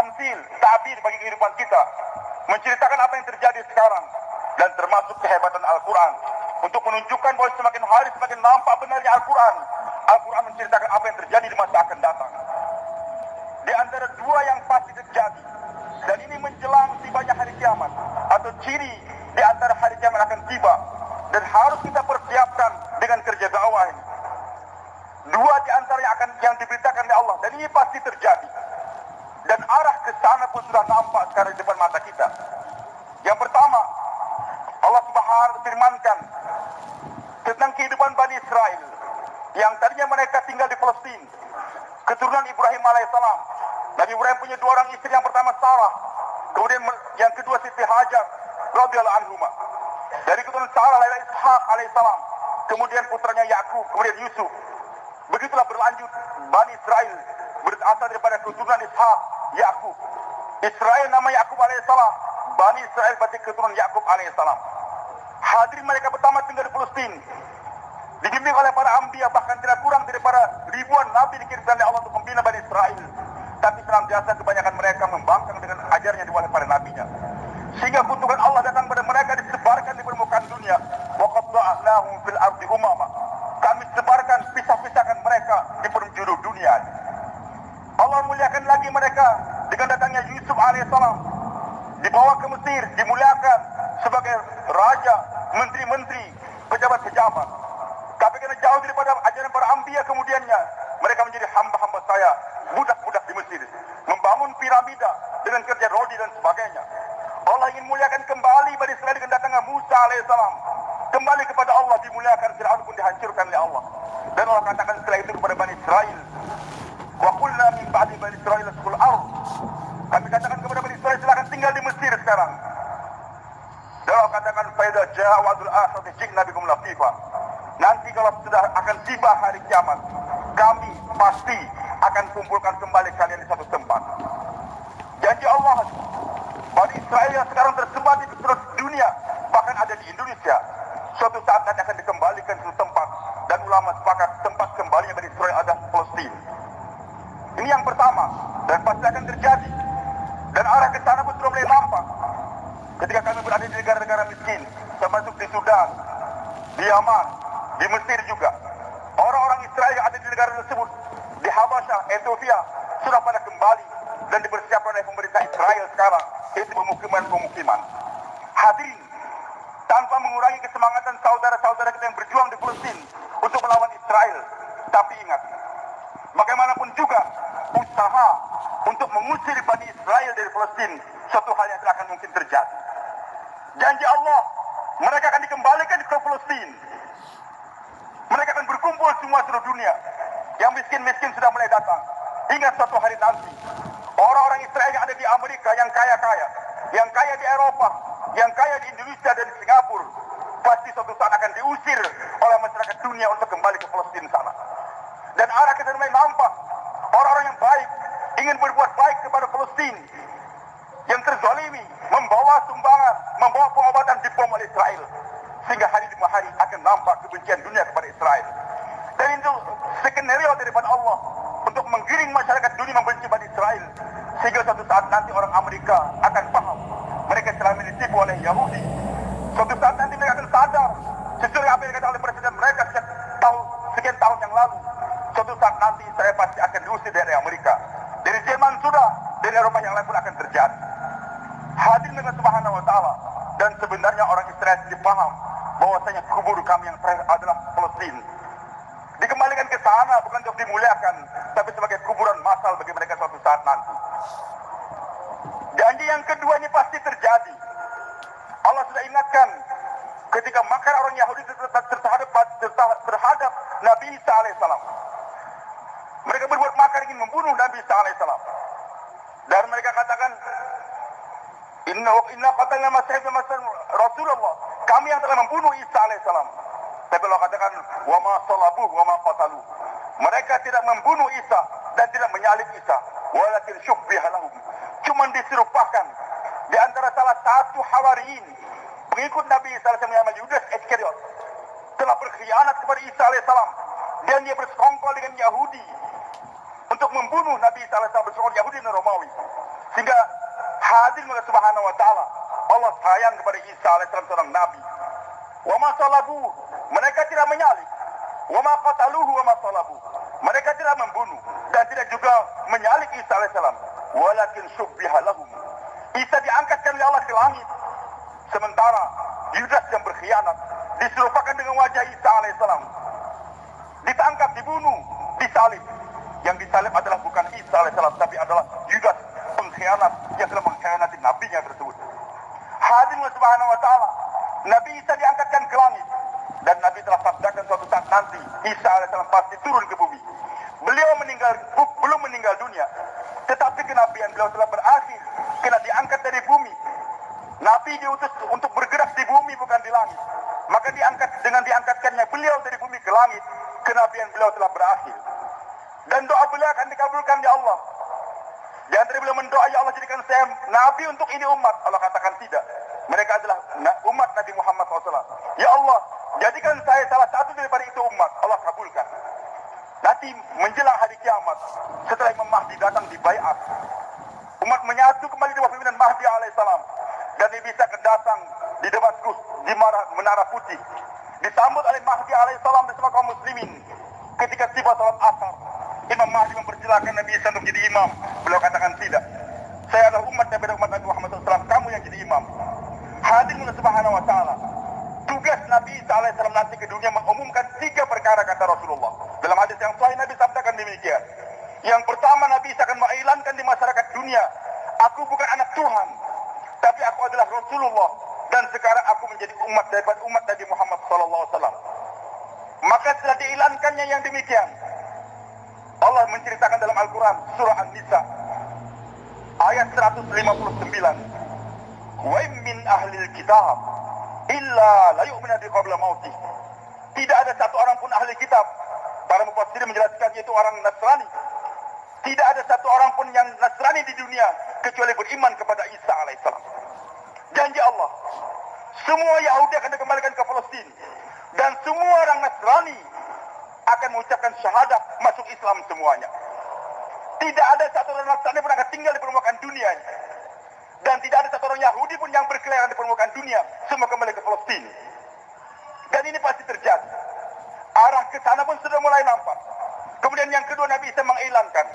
tamsil, tabir bagi kehidupan kita, menceritakan apa yang terjadi sekarang, dan termasuk kehebatan Al-Quran untuk menunjukkan bahwa semakin hari semakin nampak benarnya Al-Quran. Al-Quran menceritakan apa yang terjadi di masa akan datang. Di antara dua yang pasti terjadi, dan ini menjelang tibanya hari kiamat, atau ciri di antara hari kiamat akan tiba, dan harus kita persiapkan dengan kerja dakwah ini. Dua di antara yang diberitakan oleh Allah, dan ini pasti terjadi. Dan arah ke sana pun sudah nampak sekarang di depan mata kita. Yang pertama, Allah Subhanahu firmankan tentang kehidupan Bani Israel yang tadinya mereka tinggal di Palestina, keturunan Ibrahim alaihissalam. Nabi Ibrahim punya dua orang istri, yang pertama Sarah, kemudian yang kedua Siti Hajar radhiyallahu anhuma. Dari keturunan Sarah lahirlah Ishak alaihissalam, kemudian putranya Yakub, kemudian Yusuf. Begitulah berlanjut Bani Israel berasal daripada keturunan Ishak, Yakub. Israel nama Yakub alaihissalam, Bani Israel berarti keturunan Yakub alaihissalam. Hadirin, mereka pertama tinggal di Palestina, dibimbing oleh para anbiya, bahkan tidak kurang daripada ribuan nabi dikirimkan oleh Allah untuk membina Bani Israel. Tapi senantiasa kebanyakan mereka membangkang dengan ajarnya oleh para nabinya, sehingga kutukan Allah datang kepada mereka disebarkan di permukaan dunia. Wa qatta'nahum fil ardi umama, kami sebarkan, pisah-pisahkan mereka di penjuru dunia. Allah muliakan lagi mereka dengan datangnya Yusuf alaihissalam, dibawa ke Mesir, dimuliakan sebagai raja, menteri-menteri, pejabat-pejabat. Tapi karena jauh daripada ajaran para anbiya, kemudiannya mereka menjadi hamba-hamba saya, budak-budak di Mesir, membangun piramida dengan kerja rodi dan sebagainya. Allah ingin muliakan kembali Bani Israel dengan datangnya Musa alaihissalam, kembali kepada Allah, dimuliakan. Fir'aun pun dihancurkan oleh Allah. Dan Allah katakan setelah itu kepada Bani Israel, wa qulna min ba'di Bani Israel uskul ardh, kami katakan kepada Bani Israel, silakan tinggal di Mesir sekarang. Dan Allah katakan, fa idza jaa wa'dul akhirati ji'na bikum lafifa, nanti kalau sudah akan tiba hari kiamat, kami pasti akan kumpulkan kembali kalian di satu tempat. Janji Allah, Bani Israel yang sekarang tersebar di seluruh dunia, bahkan ada di Indonesia, suatu saat nanti akan dikembalikan ke tempat. Dan ulama sepakat tempat kembalinya Bani Israel adalah Palestina. Ini yang pertama, dan pasti akan terjadi. Dan arah ke sana pun sudah mulai nampak. Ketika kami berada di negara-negara miskin, termasuk di Sudan, di Yaman, di Mesir juga, orang-orang Israel yang ada di negara tersebut, di Habasyah, Ethiopia, sudah pada kembali dan dipersiapkan oleh pemerintah Israel sekarang, yaitu pemukiman-pemukiman. Hadirin, tanpa mengurangi kesemangatan saudara-saudara kita yang berjuang di Palestina untuk melawan Israel, tapi ingat, bagaimanapun juga usaha untuk mengusir Bani Israel dari Palestina suatu hal yang tidak akan mungkin terjadi. Janji Allah, mereka akan dikembalikan ke Palestina. Mereka akan berkumpul semua seluruh dunia. Yang miskin-miskin sudah mulai datang. Ingat suatu hari nanti, orang-orang Israel yang ada di Amerika, yang kaya-kaya, yang kaya di Eropa, yang kaya di Indonesia dan di Singapura, pasti suatu saat akan diusir oleh masyarakat dunia untuk kembali ke Palestina sana. Dan arah kita mulai nampak, orang-orang yang baik ingin berbuat baik kepada Palestina yang terzalimi, membawa sumbangan, membawa pengobatan dibom oleh Israel, sehingga hari demi hari akan nampak kebencian dunia kepada Israel. Dan itu skenario daripada Allah untuk menggiring masyarakat dunia membenci Bani Israel, sehingga suatu saat nanti orang Amerika akan paham mereka selama ini ditipu oleh Yahudi. Suatu saat nanti mereka akan sadar sesuai apa yang dikatakan oleh presiden mereka sekian tahun yang lalu. Suatu saat nanti Israel pasti akan diusir dari Amerika, dari Jerman sudah, dari Eropa yang lain pun akan terjadi. Hadirin dengan Subhanahu wa ta'ala. Dan sebenarnya orang Israel sendiri paham bahwasanya kubur kami yang terakhir adalah Palestina. Dikembalikan ke sana bukan untuk dimuliakan, tapi sebagai kuburan massal bagi mereka suatu saat nanti. Janji yang kedua ini pasti terjadi. Allah sudah ingatkan ketika makar orang Yahudi terhadap Nabi Isa alaihissalam. Mereka berbuat makar ingin membunuh Nabi Isa alaihissalam. Dan mereka katakan, Inna qatalna Masih Rasulullah, kami yang telah membunuh Isa alaihissalam. Tapi Allah katakan, wa ma salabuh wa ma qataluh, mereka tidak membunuh Isa dan tidak menyalib Isa, walakin syubbiha lahum, cuma diserupakan di antara salah satu hawariyin, pengikut Nabi Isa alaihissalam yang namanya Yudas Iskariot, telah berkhianat kepada Isa alaihissalam, dan dia bersekongkol dengan Yahudi untuk membunuh Nabi Isa alaihissalam, bersekongkol Yahudi dan Romawi, Sehingga hadir oleh Subhanahu wa taala, Allah sayang kepada Isa alaihissalam seorang nabi. Wa ma salabu, mereka tidak menyalib. Wa ma qataluhu wa ma salabu, mereka tidak membunuh dan tidak juga menyalib Isa alaihissalam. Walakin syubbiha lahum, Isa diangkatkan oleh Allah ke langit. Sementara Yudas yang berkhianat diserupakan dengan wajah Isa alaihissalam, ditangkap, dibunuh, disalib. Yang disalib adalah bukan Isa alaihissalam, tapi adalah Yudas, pengkhianat yang telah mengkhianati nabinya tersebut. Hadir Subhanahu wa taala, Nabi Isa diangkatkan ke langit, dan Nabi telah sabdakan suatu saat nanti Isa alaihissalam pasti turun ke bumi. Beliau belum meninggal dunia, tetapi kenabian beliau telah berakhir, karena diangkat dari bumi. Nabi diutus untuk bergerak di bumi, bukan di langit. Maka dengan diangkatkannya beliau dari bumi ke langit, kenabian beliau telah berakhir. Dan doa beliau akan dikabulkan di Allah. Di antara beliau mendoa, ya Allah jadikan saya nabi untuk ini umat. Allah katakan tidak. Mereka adalah umat Nabi Muhammad SAW. Ya Allah, jadikan saya salah satu daripada itu umat. Allah kabulkan. Nanti menjelang hari kiamat, setelah Imam Mahdi datang di Bai'at, umat menyatu kembali di bawah pimpinan Mahdi alaihissalam. Dan Nabi Isa akan datang di Damaskus, di Menara Putih, disambut oleh Mahdi alaihissalam bersama kaum muslimin. Ketika tiba salat asar, Imam Mahdi mempersilakan Nabi Isa untuk jadi imam. Beliau katakan tidak. Saya adalah umat daripada umat Nabi Muhammad SAW. Kamu yang jadi imam. Hadir Allah Subhanahu wa taala. Tugas Nabi Isa alaihissalam nanti ke dunia mengumumkan 3 perkara, kata Rasulullah. Dalam hadis yang sahih Nabi sabdakan demikian. Yang pertama, Nabi Isa akan mengiklankan di masyarakat dunia, aku bukan anak Tuhan, tapi aku adalah Rasulullah, dan sekarang aku menjadi umat daripada umat Nabi Muhammad SAW. Maka setelah diiklankannya yang demikian, Allah menceritakan dalam Al-Quran surah An-Nisa ayat 159, wa min ahlil kitab illa la yu'minu bi qabla mautih. Tidak ada satu orang pun ahli kitab. Para mufassir menjelaskan yaitu orang Nasrani. Tidak ada satu orang pun yang Nasrani di dunia kecuali beriman kepada Isa alaihissalam. Janji Allah, semua Yahudi akan dikembalikan ke Palestina, dan semua orang Nasrani akan mengucapkan syahadah masuk Islam semuanya. Tidak ada satu orang Nasrani pun akan tinggal di permukaan dunia ini. Dan tidak ada satu orang Yahudi pun yang berkeliaran di permukaan dunia. Semua kembali ke Palestina. Dan ini pasti terjadi. Arah ke sana pun sudah mulai nampak. Kemudian yang kedua, Nabi Isa mengilangkan.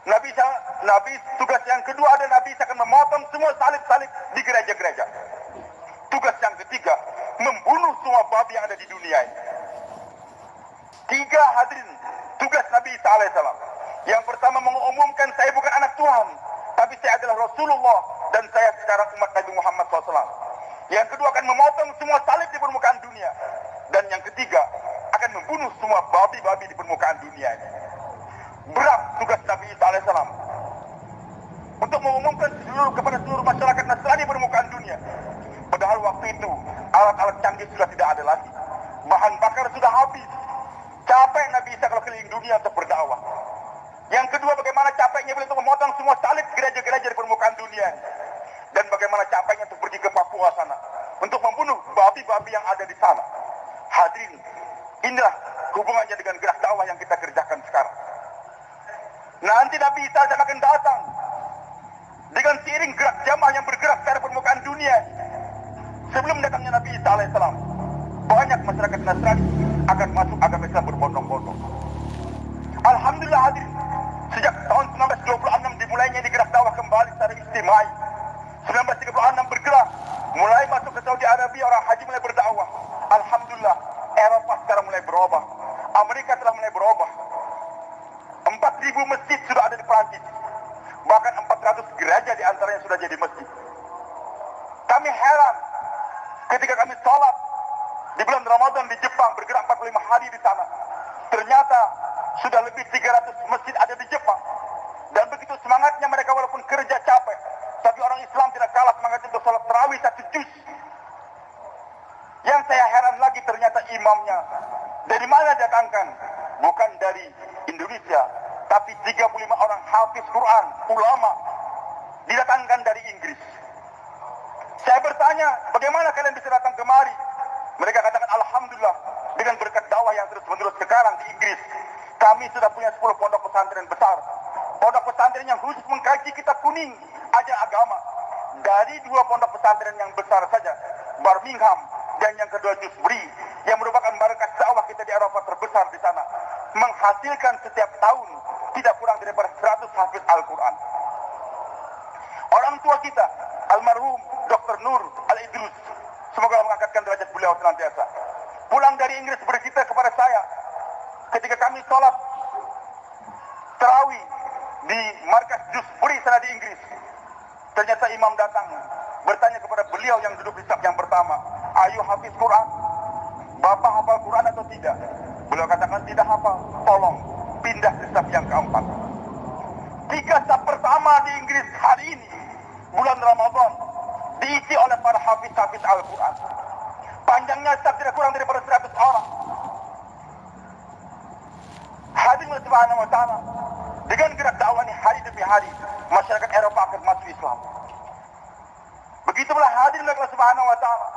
Nabi tugas yang kedua ada, Nabi Isa akan memotong semua salib-salib di gereja-gereja. Tugas yang ketiga, membunuh semua babi yang ada di dunia ini. 3 hadirin tugas Nabi Isa alaihissalam. Yang pertama, mengumumkan saya bukan anak Tuhan, tapi saya adalah Rasulullah, dan saya sekarang umat Nabi Muhammad SAW. Yang kedua, akan memotong semua salib di permukaan dunia. Dan yang ketiga, akan membunuh semua babi-babi di permukaan dunia ini. Berat tugas Nabi Isa alaihissalam untuk mengumumkan kepada seluruh masyarakat Nasrani di permukaan dunia. Padahal waktu itu alat-alat canggih sudah tidak ada lagi. Bahan bakar sudah habis. Capek Nabi Isa kalau keliling dunia untuk berdakwah. Yang kedua, bagaimana capeknya beliau untuk memotong semua salib gereja-gereja di permukaan dunia. Dan bagaimana capeknya untuk pergi ke Papua sana, untuk membunuh babi-babi yang ada di sana. Hadirin, inilah hubungannya dengan gerak dakwah yang kita kerjakan sekarang. Nanti Nabi Isa akan datang dengan seiring gerak jamaah yang bergerak secara permukaan dunia. Sebelum datangnya Nabi Isa alaihissalam, banyak masyarakat Nasrani akan masuk agama Islam berbondong-bondong. Alhamdulillah hadirin, sejak tahun 1926 dimulainya ini gerak dakwah kembali secara istimai. 1936 bergerak, mulai masuk ke Saudi Arabia, orang haji mulai berdakwah. Alhamdulillah, Eropa sekarang mulai berubah. Amerika telah mulai berubah. 4.000 masjid sudah ada di Perancis. Bahkan 400 gereja di antaranya sudah jadi masjid. Kami heran ketika kami sholat di bulan Ramadan di Jepang, bergerak 45 hari di sana. Ternyata sudah lebih 300 masjid ada di Jepang. Dan begitu semangatnya mereka walaupun kerja capek. Tapi orang Islam tidak kalah semangatnya untuk sholat tarawih 1 juz. Yang saya heran lagi, ternyata imamnya dari mana datangkan? Bukan dari Indonesia, tapi 35 orang hafiz Quran, ulama, didatangkan dari Inggris. Saya bertanya, bagaimana kalian bisa datang kemari? Mereka katakan, alhamdulillah, dengan berkat dakwah yang terus-menerus sekarang di Inggris, kami sudah punya 10 pondok pesantren besar. pondok pesantren yang khusus mengkaji kitab kuning, ajar agama. Dari 2 pondok pesantren yang besar saja, Birmingham dan yang kedua Dewsbury, yang merupakan markas dakwah kita di Eropa terbesar di sana, menghasilkan setiap tahun tidak kurang daripada 100 hafiz Al-Quran. Orang tua kita, almarhum Dr. Nur Al-Idrus, semoga Allah mengangkatkan derajat beliau senantiasa, pulang dari Inggris bercerita kepada saya, ketika kami sholat tarawih di markas Dewsbury sana di Inggris, ternyata imam datang bertanya kepada beliau yang duduk di saf yang pertama, ayo hafiz Quran, bapak hafal Quran atau tidak? Beliau katakan tidak hafal, tolong pindah ke saf yang keempat. 3 saf pertama di Inggris hari ini, bulan Ramadan, diisi oleh para hafiz-hafiz Al-Quran. Panjangnya saf tidak kurang daripada 100 orang. Hadirin subhanahu wa ta'ala, dengan gerak dakwah ini hari demi hari, masyarakat Eropa akan masuk Islam. Begitulah hadirin Allah subhanahu wa ta'ala,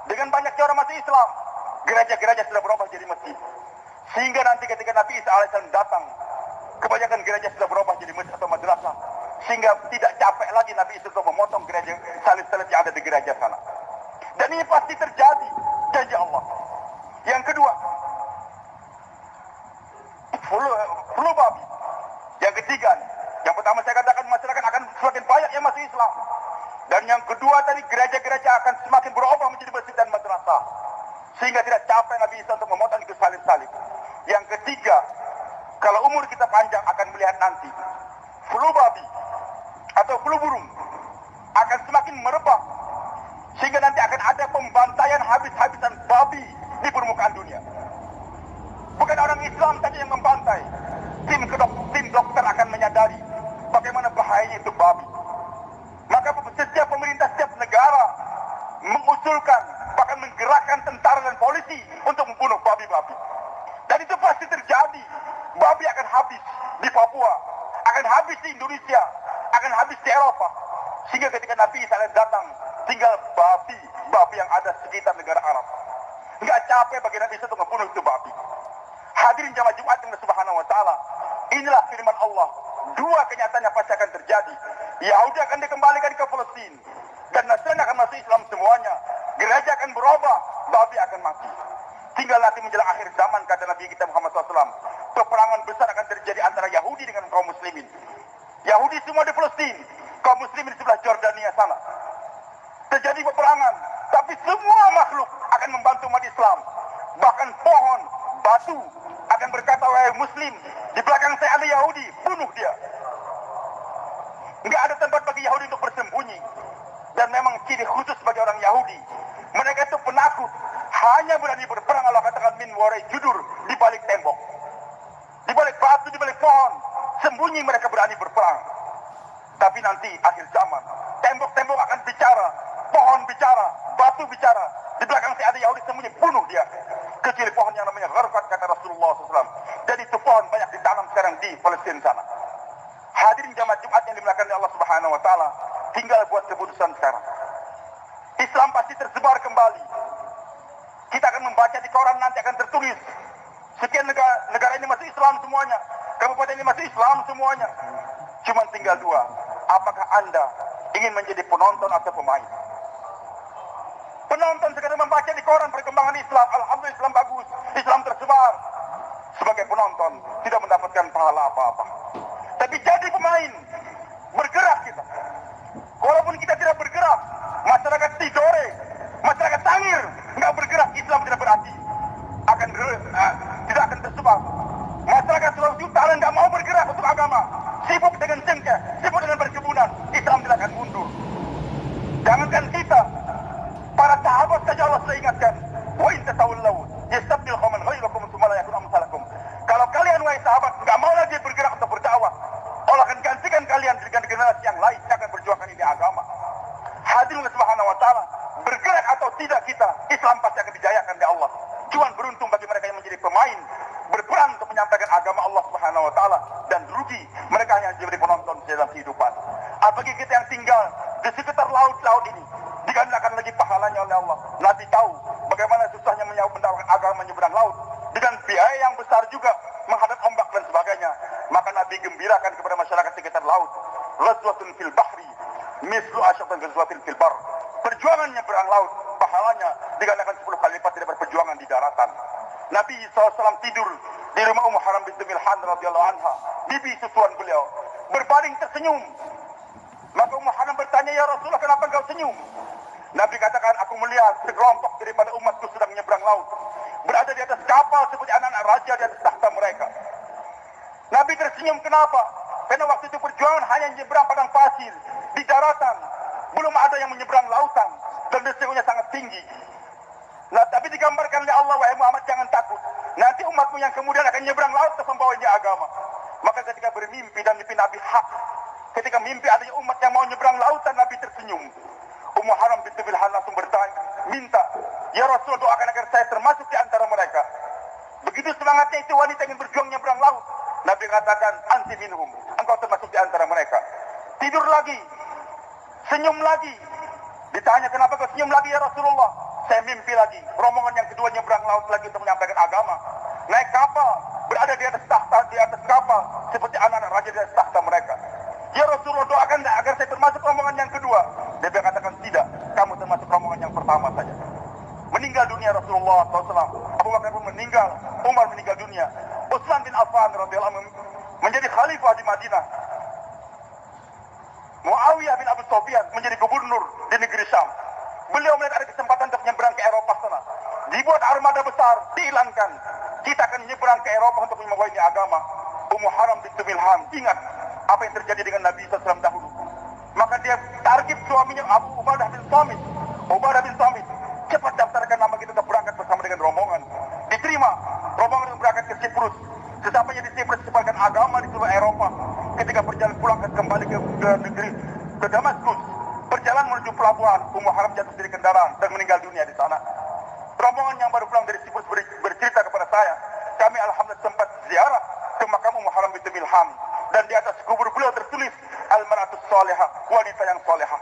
dengan banyaknya orang masuk Islam, gereja-gereja sudah berubah jadi masjid. Sehingga nanti ketika Nabi Isa AS datang, kebanyakan gereja sudah berubah jadi masjid atau madrasah. Sehingga tidak capek lagi Nabi Isa untuk memotong gereja salib-salib yang ada di gereja sana. Dan ini pasti terjadi, janji Allah. Yang kedua, flu babi. Yang ketiga, yang pertama saya katakan masyarakat akan semakin banyak yang masuk Islam. Dan yang kedua tadi, gereja-gereja akan semakin berubah menjadi masjid dan madrasah. Sehingga tidak capek Nabi Isa untuk memotong itu salib-salib. Yang ketiga, kalau umur kita panjang akan melihat nanti flu babi atau flu burung akan semakin merebak. Sehingga nanti akan ada pembantaian habis-habisan babi di permukaan dunia. Bukan orang Islam saja yang membantai. Tim dokter akan menyadari bagaimana bahayanya itu babi. Maka setiap pemerintah, setiap negara mengusulkan, bahkan menggerakkan tentara dan polisi untuk membunuh babi-babi. Dan itu pasti terjadi. Babi akan habis di Papua, akan habis di Indonesia, akan habis di Eropa. Sehingga ketika Nabi Isa datang, tinggal babi yang ada sekitar negara Arab. Enggak capek bagi Nabi Isa untuk membunuh itu babi. Hadirin jamaah Jumat yang subhanahu wa ta'ala, inilah firman Allah. 2 kenyataan yang pasti akan terjadi. Yahudi akan dikembalikan ke Palestina, dan Nasrani akan masuk Islam semuanya. Gereja akan berubah, babi akan mati. Tinggal nanti menjelang akhir zaman, kata Nabi kita Muhammad SAW, peperangan besar akan terjadi antara Yahudi dengan kaum muslimin. Yahudi semua di Palestina, kaum muslimin di sebelah Jordania sana. Terjadi peperangan, tapi semua makhluk akan membantu umat Islam. Bahkan pohon, batu akan berkata, wahai muslim, di belakang saya ada Yahudi, bunuh dia. Enggak ada tempat bagi Yahudi untuk bersembunyi. Dan memang ciri khusus bagi orang Yahudi, mereka itu penakut, hanya berani berperang, Allah katakan min warai judur, di balik tembok, di balik batu, di balik pohon, sembunyi mereka berani berperang. Tapi nanti akhir zaman, tembok-tembok akan bicara, pohon bicara, batu bicara, di belakang saya ada Yahudi, sembunyi, bunuh dia. Kecuali pohon yang namanya gharfat, kata Rasulullah SAW. Dan itu pohon banyak ditanam sekarang di Palestina sana. Hadirin jamaah Jumat yang dimuliakan oleh Allah Subhanahu wa taala, tinggal buat keputusan sekarang. Islam pasti tersebar kembali. Kita akan membaca di koran, nanti akan tertulis sekian negara ini masih Islam semuanya, kabupaten ini masih Islam semuanya. Cuma tinggal 2. Apakah Anda ingin menjadi penonton atau pemain? Penonton sekedar membaca di koran perkembangan Islam, alhamdulillah Islam bagus, Islam tersebar. Sebagai penonton tidak mendapatkan pahala apa-apa. Tapi jadi pemain, bergerak kita. Walaupun kita tidak bergerak, masyarakat tidore, masyarakat tangir, nggak bergerak, Islam tidak berarti tidak akan tersebar. Masyarakat Sulawesi Utara nggak mau bergerak untuk agama, sibuk dengan cengkeh, sibuk dengan perkebunan, Islam tidak akan mundur. Jangankan kita, para sahabat saja Allah sudah ingatkan, wa in tatawallau yastabdil qauman ghairakum tsumma la yakunu amsalakum. Kalau kalian wahai sahabat nggak mau lagi bergerak untuk berdakwah, Allah akan gantikan kalian dengan generasi yang lain yang akan berjuangkan ini agama. Hadirin subhanahu wa ta'ala, bergerak atau tidak kita, Islam pasti akan dijayakan di Allah. Cuman beruntung bagi mereka yang menjadi pemain, berperan untuk menyampaikan agama Allah Subhanahu wa taala, dan rugi mereka hanya menjadi penonton dalam kehidupan. Apalagi kita yang tinggal di sekitar laut-laut ini, digandakan lagi pahalanya oleh Allah. Nabi tahu bagaimana susahnya mendakwahkan agama menyeberang laut dengan biaya yang besar juga, menghadap ombak dan sebagainya. Maka Nabi Nabi gembirakan kepada masyarakat sekitar laut. Ghazwatun fil bahri mislu asyatan ghazwatin fil bar. Perjuangan nyebrang laut pahalanya digandakan 10 kali lipat daripada perjuangan di daratan. Nabi SAW tidur di rumah Ummu Haram binti Milhan radhiyallahu anha, bibi susuan beliau, berbaring tersenyum. Maka Ummu Haram bertanya, "Ya Rasulullah, kenapa engkau senyum?" Nabi katakan, "Aku melihat sekelompok daripada umatku sedang menyeberang laut, berada di atas kapal seperti anak-anak raja di atas takhta mereka." Nabi tersenyum, kenapa? Karena waktu itu perjuangan hanya menyeberang padang pasir di daratan, belum ada yang menyeberang lautan, dan resikonya sangat tinggi. Nah, tapi digambarkan oleh Allah, "Wahai Muhammad, jangan takut. Nanti umatmu yang kemudian akan menyeberang laut untuk membawanya agama." Maka ketika bermimpi dan mimpi Nabi hak, ketika mimpi adanya umat yang mau menyeberang lautan, Nabi tersenyum. Ummu Haram binti Milhan langsung bertanya, minta, "Ya Rasul, doakan agar saya termasuk di antara mereka." Begitu semangatnya itu wanita ingin berjuang menyeberang laut. Nabi katakan, "Anti minhum, engkau termasuk di antara mereka." Tidur lagi, senyum lagi. Ditanya, "Kenapa kau senyum lagi ya Rasulullah?" "Saya mimpi lagi, rombongan yang kedua nyebrang laut lagi untuk menyampaikan agama. Naik kapal, berada di atas tahta, di atas kapal, seperti anak-anak raja di atas tahta mereka. Ya Rasulullah, doakan agar saya termasuk rombongan yang kedua." Dia katakan, "Tidak, kamu termasuk rombongan yang pertama saja." Meninggal dunia Rasulullah SAW. Abu Bakar pun meninggal, Umar meninggal dunia. Utsman bin Affan radhiyallahu anhu menjadi khalifah di Madinah. Muawiyah bin Abu Sufyan menjadi gubernur di negeri Syam. Beliau melihat ada kesempatan untuk menyeberang ke Eropa sana. Dibuat armada besar, diilankan. Kita akan menyeberang ke Eropa untuk membawa ini agama. Ummu Haram binti Milhan ingat apa yang terjadi dengan Nabi SAW dahulu. Maka dia target suaminya Abu Ubadah bin Samit. Ubadah bin Samit, cepat daftarkan nama kita untuk berangkat bersama dengan rombongan. Diterima, rombongan itu berangkat ke Siprus. Sesampainya di Siprus disebarkan agama di seluruh Eropa. Ketika berjalan pulang kembali ke negeri, ke Damaskus, berjalan menuju pelabuhan, Ummu Haram jatuh dari kendaraan dan meninggal dunia di sana. Rombongan yang baru pulang dari Siprus bercerita kepada saya, "Kami alhamdulillah sempat ziarah ke makam Ummu Haram binti Milhan, dan di atas kubur beliau tertulis Al-Mar'atus Salihah, wanita yang salihah."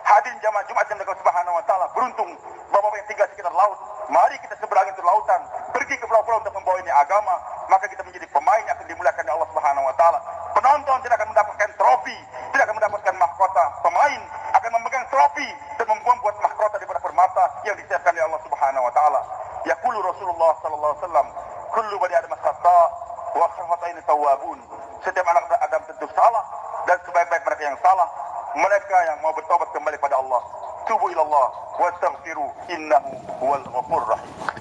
Hadirin jamaah Jumat yang dirahmati Subhanahu wa taala, beruntung bapak-bapak yang tinggal sekitar laut, mari kita seberangi ke lautan, pergi ke pulau-pulau untuk membawa ini agama, maka kita menjadi pemain yang akan dimuliakan oleh Allah Subhanahu wa taala. Penonton tidak akan mendapatkan trofi, tidak akan mendapatkan mahkota. Pemain akan memegang trofi dan membuat mahkota daripada permata yang disiapkan oleh Allah Subhanahu wa taala. Yaqulu Rasulullah sallallahu alaihi wasallam, "Kullu bani Adam khata' wa khata'in tawwabun." Setiap anak Adam tentu salah, dan sebaik-baik mereka yang salah mereka yang mau bertobat kembali pada Allah. Tubu ilallah wastaghfiru innahu huwal ghafurur rahim.